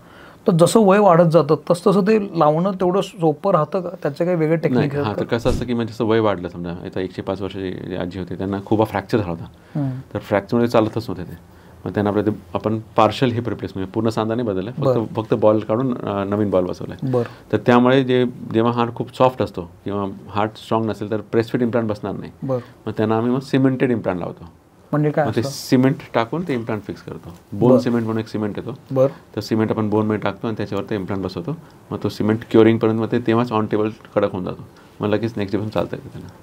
तर जसं वय वाढत जातं तसं ते लावणं तेवढं सोपं राहतं का? त्याचे काही वेगळे टेक्निक? हां, तर कसं असतं की म्हणजे जसं वय वाढलं, समजा आता 105 वर्षाची जे आजी होते त्यांना खूप फ्रॅक्चर झाला होता. तर फ्रॅक्चरमध्ये चालतच नव्हते ते. मग त्यांना आपण पार्शल हिप रिप्लेसमेंट, पूर्ण सांधा नाही बदलला, फक्त बॉल काढून नवीन बॉल बसवला. तर त्यामुळे जेव्हा हार्ट खूप सॉफ्ट असतो किंवा हार्ट स्ट्रॉंग नसेल तर प्रेसफिट इम्प्लांट बसणार नाही. मग त्यांना आम्ही सिमेंटेड इम्प्लांट लावतो. म्हणजे काय? ते सिमेंट टाकून ते इम्प्लांट फिक्स करतो. बोन सिमेंट म्हणून एक सिमेंट येतो. तर सिमेंट आपण बोनमध्ये टाकतो आणि त्याच्यावर ते इम्प्लांट बसवतो. मग तो सिमेंट क्युरिंगपर्यंत मग ते तेव्हाच ऑन टेबल कडक होऊन जातो. मग लगेच नेक्स्ट डे पण चालतं येतं त्यांना.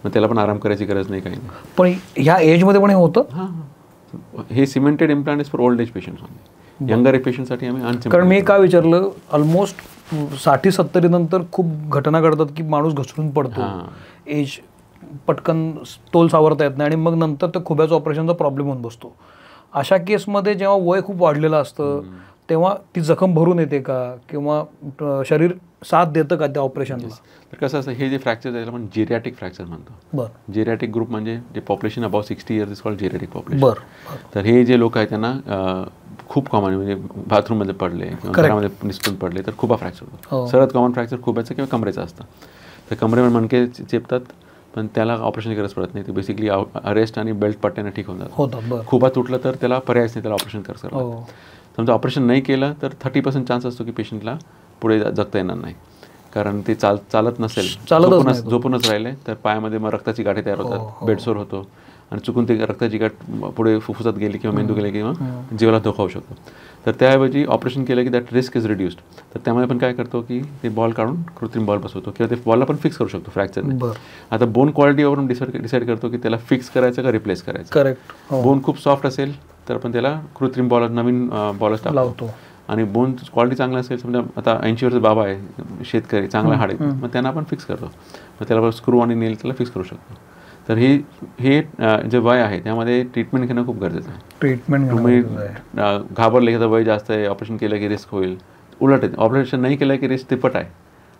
मग त्याला पण आराम करायची गरज नाही, काही नाही. पण ह्या एजमध्ये पण हे होतं? हां, हे cemented implant is for old age patients only. Younger पेशंटसाठी आम्ही अनसिमेंटेड. कारण मी काय विचारलं, ऑलमोस्ट 60-70 नंतर खूप घटना घडतात की माणूस घसरून पडतो, एज पटकन तोल सावरता येत नाही आणि मग नंतर तर खुब्याचं ऑपरेशनचा प्रॉब्लेम होऊन बसतो. अशा केसमध्ये जेव्हा वय खूप वाढलेलं असतं तेव्हा ती जखम भरून येते का, किंवा शरीर साथ देतं का त्या ऑपरेशनला? तर कसं असतं, हे जे फ्रॅक्चर आहे आपण जेरियाटिक फ्रॅक्चर म्हणतो. बरं. जेरियाटिक ग्रुप म्हणजे जे population about 60 years is called geriatric population. बरं. तर हे जे लोक आहेत त्यांना खूप कॉमन, म्हणजे बाथरूममध्ये पडले किंवा घरामध्ये निसटून पडले तर खूप फ्रॅक्चर होतो. सर्वात कॉमन फ्रॅक्चर खुब्याचं किंवा कमरेचं असतं. तर कमरेमध्ये मणके चेपतात पण त्याला ऑपरेशनची गरज पडत नाही. ते बेसिकली अरेस्ट आणि बेल्ट पट्ट्याने ठीक होऊन जातं. खुबा तुटलं तर त्याला पर्यायच नाही, त्याला ऑपरेशन करावं लागतं. समजा ऑपरेशन नाही केलं तर 30% चान्स असतो की पेशंटला पुढे जगता येणार नाही. कारण ते चालत नसेल, झोपूनच राहिले तर पायामध्ये मग रक्ताची गाठी तयार होतात, बेडसोर होतो आणि चुकून ते रक्ताची गाठ पुढे फुफ्फुसात गेली किंवा मेंदू गेले किंवा जीवाला धोका होऊ शकतो. तर त्याऐवजी ऑपरेशन केलं की दॅट रिस्क इज रिड्यूस्ड. तर त्यामुळे आपण काय करतो की ते बॉल काढून कृत्रिम बॉल बसवतो किंवा ते बॉलला पण फिक्स करू शकतो फ्रॅक्चरने. आता बोन क्वालिटीवरून डिसाईड करतो की त्याला फिक्स करायचं का रिप्लेस करायचं. करेक्ट. बोन खूप सॉफ्ट असेल तर आपण त्याला कृत्रिम बॉल, नवीन बॉलच टाकतो. आणि बोन क्वालिटी चांगला असेल, समजा आता 80 वर्षाचा बाबा आहे, शेतकरी, चांगला हाड आहे, मग त्यांना आपण फिक्स करतो. मग त्याला स्क्रू आणि नेल त्याला फिक्स करू शकतो. तर हे जे वय आहे त्यामध्ये ट्रीटमेंट घेणं खूप गरजेचं आहे. ट्रीटमेंट तुम्ही घाबरले की वय जास्त आहे, ऑपरेशन केलं की रिस्क होईल, उलट आहे. ऑपरेशन नाही केलं की रिस्क तिप्पट आहे.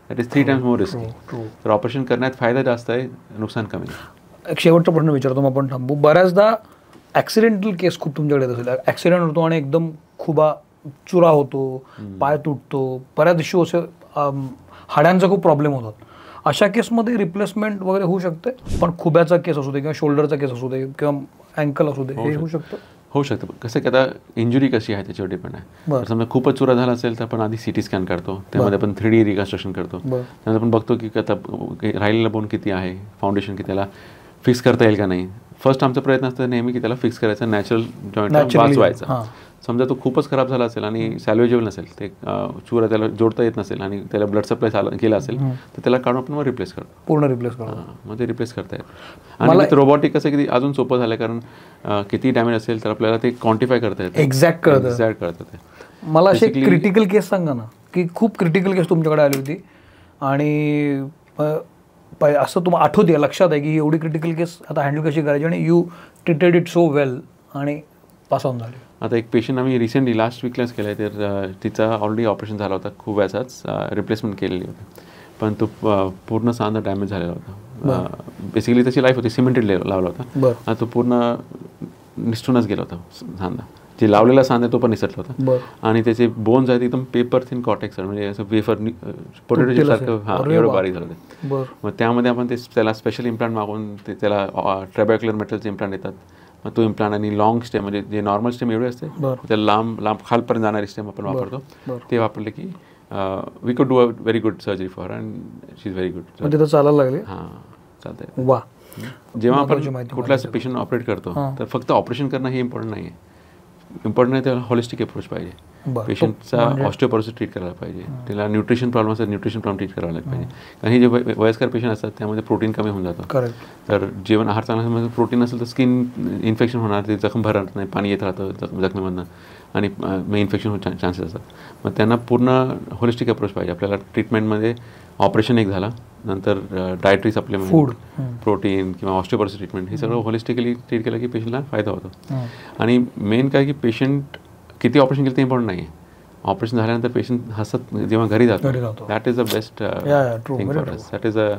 That is 3 times more risky. तर ऑपरेशन करण्यात फायदा जास्त आहे, नुकसान कमी आहे. एक शेवटचा प्रश्न विचारतो, मग आपण थांबू. बऱ्याचदा ॲक्सिडेंटल केस खूप तुमच्याकडे असेल, ॲक्सिडेंट होतो आणि एकदम खुबा चुरा होतो, पाय तुटतो, बऱ्याच इश्यू असे हाड्यांचा खूप प्रॉब्लेम होतात. अशा केसमध्ये रिप्लेसमेंट वगैरे होऊ शकते. पण खुब्याचा केस असू दे किंवा शोल्डरचा केस असू दे किंवा अँकल असू दे, हे होऊ शकतं. होऊ शकतं. कसं की आता इंजुरी कशी आहे त्याच्यावर डिपेंड आहे. समजा खूपच चुरा झाला असेल तर आपण आधी CT स्कॅन करतो, त्यामध्ये आपण 3D रिकन्स्ट्रक्शन करतो. त्यामध्ये आपण बघतो की आता राहिलेला बोन किती आहे, फाउंडेशन की त्याला फिक्स करता येईल का नाही. फर्स्ट आमचा प्रयत्न असतो नेहमी की त्याला फिक्स करायचा, नॅचरल जॉईंट वाचवायचा. समजा तो खूपच खराब झाला असेल आणि सॅल्वेजेबल नसेल, ते चुरा त्याला जोडता येत नसेल आणि त्याला ब्लड सप्लाय गेला असेल तर त्याला काढून आपण मग रिप्लेस करतो, पूर्ण रिप्लेस करतो. मग ते रिप्लेस करता येतं. आणि ते रोबोटिक कसं की अजून सोपं झालं, कारण किती डॅमेज असेल तर आपल्याला ते क्वांटिफाय करता येतं, एक्झॅक्ट कळतं ते. मला अशी क्रिटिकल केस सांगा ना, की खूप क्रिटिकल केस तुमच्याकडे आली होती आणि असं तुम्हाला आठवते, लक्षात आहे की एवढी क्रिटिकल केस आता हँडल कशी करायची आणि you treated it so well आणि पास ऑन झाले. आता एक पेशंट आम्ही रिसेंटली लास्ट वीकलाच केला आहे, तर तिचा ऑलरेडी ऑपरेशन झाला होता, खूप व्याचाच रिप्लेसमेंट केलेली होती, पण तो पूर्ण सांधा डॅमेज झालेला होता. बेसिकली त्याची लाईफ होती, सिमेंटेड लावला होता आणि तो पूर्ण निसटूनच गेला होता सांधा. जे लावलेला सांधा तो पण निसटला होता आणि त्याचे बोन्स आहेत एकदम पेपर थिन कॉटेक्स, म्हणजे असं वेफर पोटॅटो चिप सारखं एवढं बारीक झालं ते. मग त्यामध्ये आपण त्याला स्पेशल इम्प्लांट मागून त्याला ट्रॅबॅक्युलर मेटलचे इम्प्लांट येतात. मग तो इम्प्लांट आणि लॉंग स्टेम, म्हणजे जे नॉर्मल स्टेम एवढे असते त्याला लांब खालपर्यंत जाणारी स्टेम आपण वापरतो. ते वापरले की वी कुड do a very good surgery for and she is very good. तिथं चालायला लागले. हां, चालतंय. वा. जेव्हा आपण कुठलाच पेशंट ऑपरेट करतो तर फक्त ऑपरेशन करणं हे इम्पॉर्टंट नाही आहे. इम्पॉर्टंट आहे त्याला हॉलिस्टिक अप्रोच पाहिजे. बरं. पेशंटचा ऑस्टिओपोरोसिस ट्रीट करायला पाहिजे, त्याला न्यूट्रिशन प्रॉब्लेम असतात न्यूट्रिशन प्रॉब्लेम ट्रीट करायला पाहिजे. कारण हे जे वयस्कर पेशंट असतात त्यामध्ये प्रोटीन कमी होऊन जातं. तर जेवण आहार चांगला प्रोटीन असेल तर स्किन इन्फेक्शन होणार, ते जखम भरत नाही, पाणी येत राहतं जखमेमधनं आणि मग इन्फेक्शन होण्याचे चान्सेस असतात. मग त्यांना पूर्ण होलिस्टिक अप्रोच पाहिजे आपल्याला ट्रीटमेंटमध्ये. ऑपरेशन एक झाला, नंतर डायटरी सप्लिमेंट, फूड, प्रोटीन किंवा ऑस्टिओपोरोसिस ट्रीटमेंट, हे सगळं होलिस्टिकली ट्रीट केलं की पेशंटला फायदा होतो. आणि मेन काय की पेशंट किती ऑपरेशन केलं ते इम्पॉर्टंट नाही आहे. ऑपरेशन झाल्यानंतर पेशंट हसत जेव्हा घरी जातो, that is the best thing for us. That is a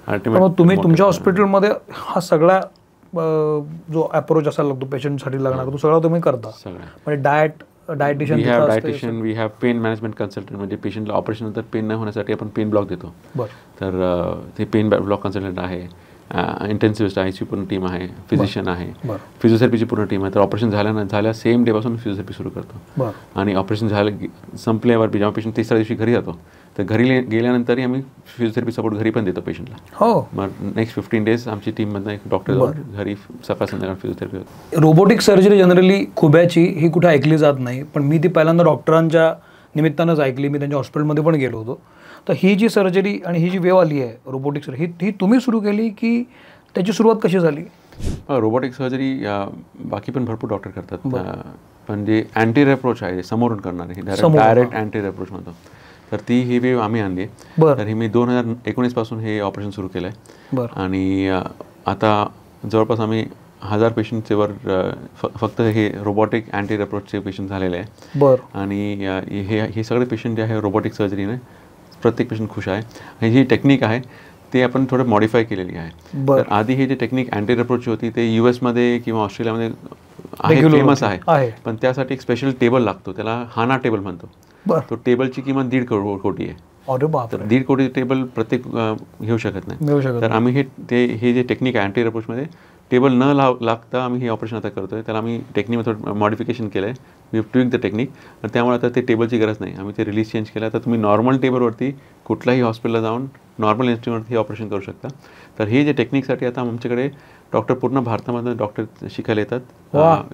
ultimate. तुम्ही तुमच्या हॉस्पिटलमध्ये हा सगळा जो अप्रोच असायला लागतो पेशंटसाठी लागणार तो सगळा तुम्ही करता. म्हणजे dietitian, we have pain management consultant, म्हणजे पेशंटला ऑपरेशन नंतर पेन न होण्यासाठी आपण पेन ब्लॉक देतो. तर ते पेन ब्लॉक कन्सल्टंट आहे, इंटेन्सिव्हिस्ट आहे, पूर्ण टीम आहे, फिजिशियन आहे, फिजिओथेरपीची पूर्ण टीम आहे. तर ऑपरेशन झाल्या सेम डेपासून फिजिओथेरपी सुरू करतो. आणि ऑपरेशन संपल्यावर जेव्हा पेशंट तिसऱ्या दिवशी घरी जातो तर घरी गेल्यानंतरही आम्ही फिजिओथेरपी सपोर्ट घरी पण देतो पेशंटला. मग नेक्स्ट 15 days आमची टीममधनं एक डॉक्टर घरी सकाळ संध्याकाळ फिजिओथेरपी होते. रोबोटिक सर्जरी जनरली खुब्याची ही कुठे ऐकली जात नाही, पण मी ती पहिल्यांदा डॉक्टरांच्या निमित्तानंच ऐकली. मी त्यांच्या हॉस्पिटलमध्ये पण गेलो होतो. तर ही जी सर्जरी आणि ही जी वेव आली आहे रोबोटिक सर्जरी, ही तुम्ही सुरू केली की त्याची सुरुवात कशी झाली? रोबोटिक सर्जरी बाकी पण भरपूर डॉक्टर करतात, पण जे अँटीरियर अप्रोच आहे समोरून करणारे, डायरेक्ट अँटीरियर अप्रोच म्हणतो, तर ही वेव आम्ही आणली आहे. तर ही मी 2019 पासून हे ऑपरेशन सुरू केलं आहे. आणि आता जवळपास आम्ही 1000 पेशंटचे वर फक्त हे रोबोटिक अँटीरियर अप्रोचचे पेशंट झालेले आहे. आणि हे सगळे पेशंट जे आहे रोबोटिक सर्जरीने प्रत्येक पेशंट खुश आहे. आणि ही टेक्निक आहे ते आपण थोडं मॉडिफाय केलेली आहे. तर आधी हे जे टेक्निक अँटीरियर अप्रोच होती ते US किंवा ऑस्ट्रेलियामध्ये फेमस आहे, पण त्यासाठी एक स्पेशल टेबल लागतो, त्याला हाना टेबल म्हणतो. तो टेबलची किंमत 1.5 कोटी आहे. तर 1.5 कोटी टेबल प्रत्येक घेऊ शकत नाही. तर आम्ही हे जे टेक्निक आहे अँटीरियर अप्रोचमध्ये टेबल न लागता आम्ही हे ऑपरेशन आता करतोय. त्याला आम्ही टेक्निकमध्ये थोडं मॉडिफिकेशन केलं आहे. We have tweak the technique. त्यामुळे आता ते टेबलची गरज नाही, आम्ही ते रिलीज चेंज केलं. तर तुम्ही नॉर्मल टेबलवरती कुठल्याही हॉस्पिटलला जाऊन नॉर्मल इन्स्ट्रुमेंटवरती हे ऑपरेशन करू शकता. तर हे जे टेक्निकसाठी आता आमच्याकडे डॉक्टर पूर्ण भारतामधून डॉक्टर शिकायला येतात.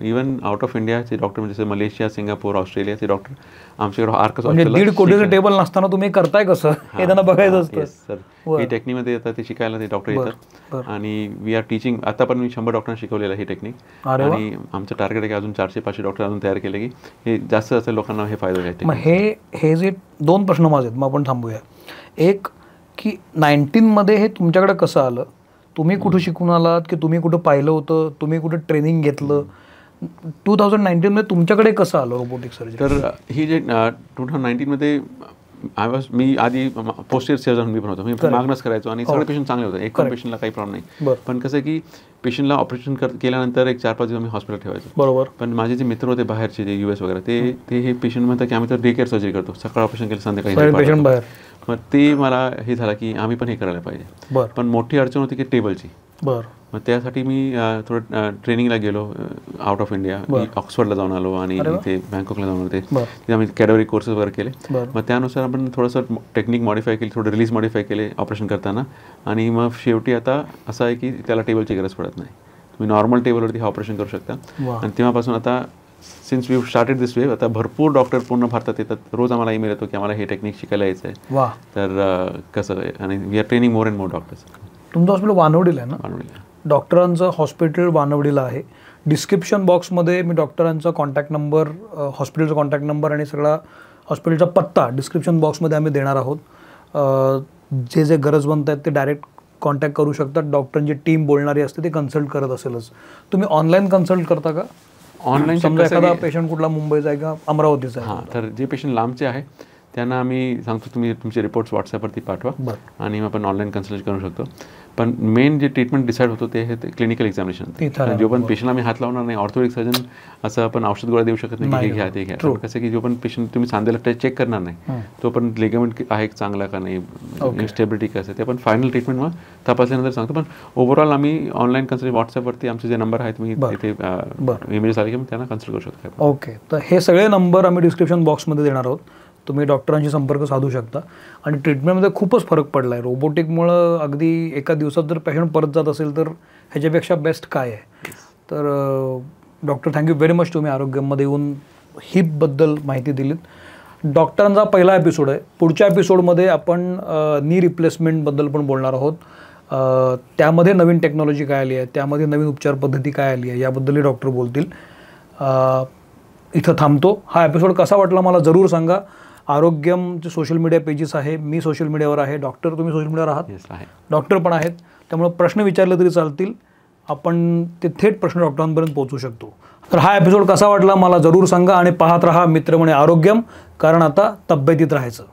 इवन आउट ऑफ इंडियाचे डॉक्टर म्हणजे मलेशिया, सिंगापूर, ऑस्ट्रेलियाचे डॉक्टर आमच्याकडे आर्कस हॉस्पिटल. 1.5 कोटीचं टेबल नसताना तुम्ही करताय कसं हे त्यांना बघायचं असतं. सर ही टेक्निकमध्ये येतात, ते शिकायला ते डॉक्टर येतात. आणि वी आर टीचिंग. आता पण मी 100 डॉक्टरांना शिकवलेलं ही टेक्निक. आणि आमचं टार्गेट आहे की अजून 400-500 डॉक्टर अजून तयार केले की हे जास्त लोकांना हे फायदा घ्यायचे. मग हे जे 2 प्रश्न माझे आहेत, मग आपण थांबूया. एक की 19 हे तुमच्याकडे कसं आलं? तुम्ही कुठं शिकून आलात की तुम्ही कुठं पाहिलं होतं, तुम्ही कुठं ट्रेनिंग घेतलं? 2019 तुमच्याकडे कसं आलं रोबोटिक सर्जरी? तर ही जे 2019 मी आधी पोस्टर सर्जन मी पण होतो, मी मागणंच करायचो आणि सगळे पेशंट चांगले होते, एक पण पेशंटला काही प्रॉब्लेम नाही. पण कसं की पेशंटला ऑपरेशन केल्यानंतर एक 4-5 दिवस आम्ही हॉस्पिटल ठेवायचो. बरोबर. पण माझे जे मित्र होते बाहेरचे, जे US वगैरे, ते हे पेशंट म्हणतात की आम्ही तर डे केअर सर्जरी करतो, सकाळ ऑपरेशन केलं संध्याकाळी पेशंट बाहेर. मग ते मला हे झालं की आम्ही पण हे करायला पाहिजे. पण मोठी अडचण होती की टेबलची. मग त्यासाठी मी थोडं ट्रेनिंगला गेलो आउट ऑफ इंडिया. ऑक्सफर्डला जाऊन आलो आणि इथे बँकॉकला जाऊन आलो. तिथे आम्ही कॅडोरी कोर्सेस वगैरे केले. मग त्यानुसार आपण थोडंसं टेक्निक मॉडिफाय केली, थोडं रिलीज मॉडिफाय केले ऑपरेशन करताना. आणि मग शेवटी आता असं आहे की त्याला टेबलची गरज पडत नाही, तुम्ही नॉर्मल टेबलवरती हे ऑपरेशन करू शकता. आणि तेव्हापासून आता since we started this wave, आता भरपूर डॉक्टर पूर्ण भारतात येतात. रोज आम्हाला ईमेल येतो की आम्हाला हे टेक्निक शिकायला यायचं आहे. तर कसं आहे, आणि we are training more and more doctors. तुमचं हॉस्पिटल वानवडीला आहे ना? वानवडीला. डॉक्टरांचं हॉस्पिटल वानवडीला आहे. डिस्क्रिप्शन बॉक्समध्ये मी डॉक्टरांचा कॉन्टॅक्ट नंबर, हॉस्पिटलचा कॉन्टॅक्ट नंबर आणि सगळा हॉस्पिटलचा पत्ता डिस्क्रिप्शन बॉक्समध्ये आम्ही देणार आहोत. जे गरजवंत आहेत ते डायरेक्ट कॉन्टॅक्ट करू शकतात. डॉक्टरांची टीम बोलणारी असते, ते कन्सल्ट करत असेलच. तुम्ही ऑनलाईन कन्सल्ट करता का? ऑनलाईन समजा एखादा पेशंट कुठला मुंबईचा आहे का अमरावतीचा आहे? हां, तर जे पेशंट लांबचे आहे त्यांना आम्ही सांगतो तुम्ही तुमचे रिपोर्ट्स व्हॉट्सअपवरती पाठवा आणि मग आपण ऑनलाईन कन्सल्ट करू शकतो. पण मेन जे ट्रीटमेंट डिसाईड होतो ते हे क्लिनिकल एक्झामिनेशन. जो पण पेशंटला आम्ही हात लावणार नाही, ऑर्थोपेडिक सर्जन असं आपण औषध गोळ्या देऊ शकत नाही, हे घ्या ते घ्या. कसं की जो पण पेशंट तुम्ही सांधेला चेक करणार नाही, तो पण लिगामेंट आहे चांगला का नाही, स्टेबिलिटी कसं, ते आपण फायनल ट्रीटमेंट मग तपासल्यानंतर सांगतो. पण ओव्हरऑल आम्ही ऑनलाईन कन्सल्ट व्हॉट्सअपवरती आमचे जे नंबर आहेत तुम्ही तिथे इमेज आले की मग त्यांना कन्सल्ट करू शकता. ओके, तर हे सगळे नंबर आम्ही डिस्क्रिप्शन बॉक्समध्ये देणार आहोत. तुम्ही डॉक्टरांशी संपर्क साधू शकता. आणि ट्रीटमेंटमध्ये खूपच फरक पडला आहे रोबोटिकमुळं. अगदी एका दिवसात जर पेशंट परत जात असेल तर ह्याच्यापेक्षा बेस्ट काय आहे? तर डॉक्टर थँक्यू व्हेरी मच, तुम्ही आरोग्यमध्ये येऊन हिपबद्दल माहिती दिलीत. डॉक्टरांचा पहिला एपिसोड आहे. पुढच्या एपिसोडमध्ये आपण नी रिप्लेसमेंटबद्दल पण बोलणार आहोत. त्यामध्ये नवीन टेक्नॉलॉजी काय आली आहे, त्यामध्ये नवीन उपचार पद्धती काय आली आहे, याबद्दलही डॉक्टर बोलतील. इथं थांबतो. हा एपिसोड कसा वाटला मला जरूर सांगा. आरोग्यमचे सोशल मीडिया पेजेस आहे, मी सोशल मीडियावर आहे, डॉक्टर तुम्ही सोशल मीडियावर आहात, आहे. डॉक्टर पण आहेत. त्यामुळे प्रश्न विचारले तरी चालतील, आपण ते थेट प्रश्न डॉक्टरांपर्यंत पोहोचू शकतो. तर हा एपिसोड कसा वाटला मला जरूर सांगा आणि पाहत राहा मित्र म्हणे आरोग्यम, कारण आता तब्येतीत राहायचं.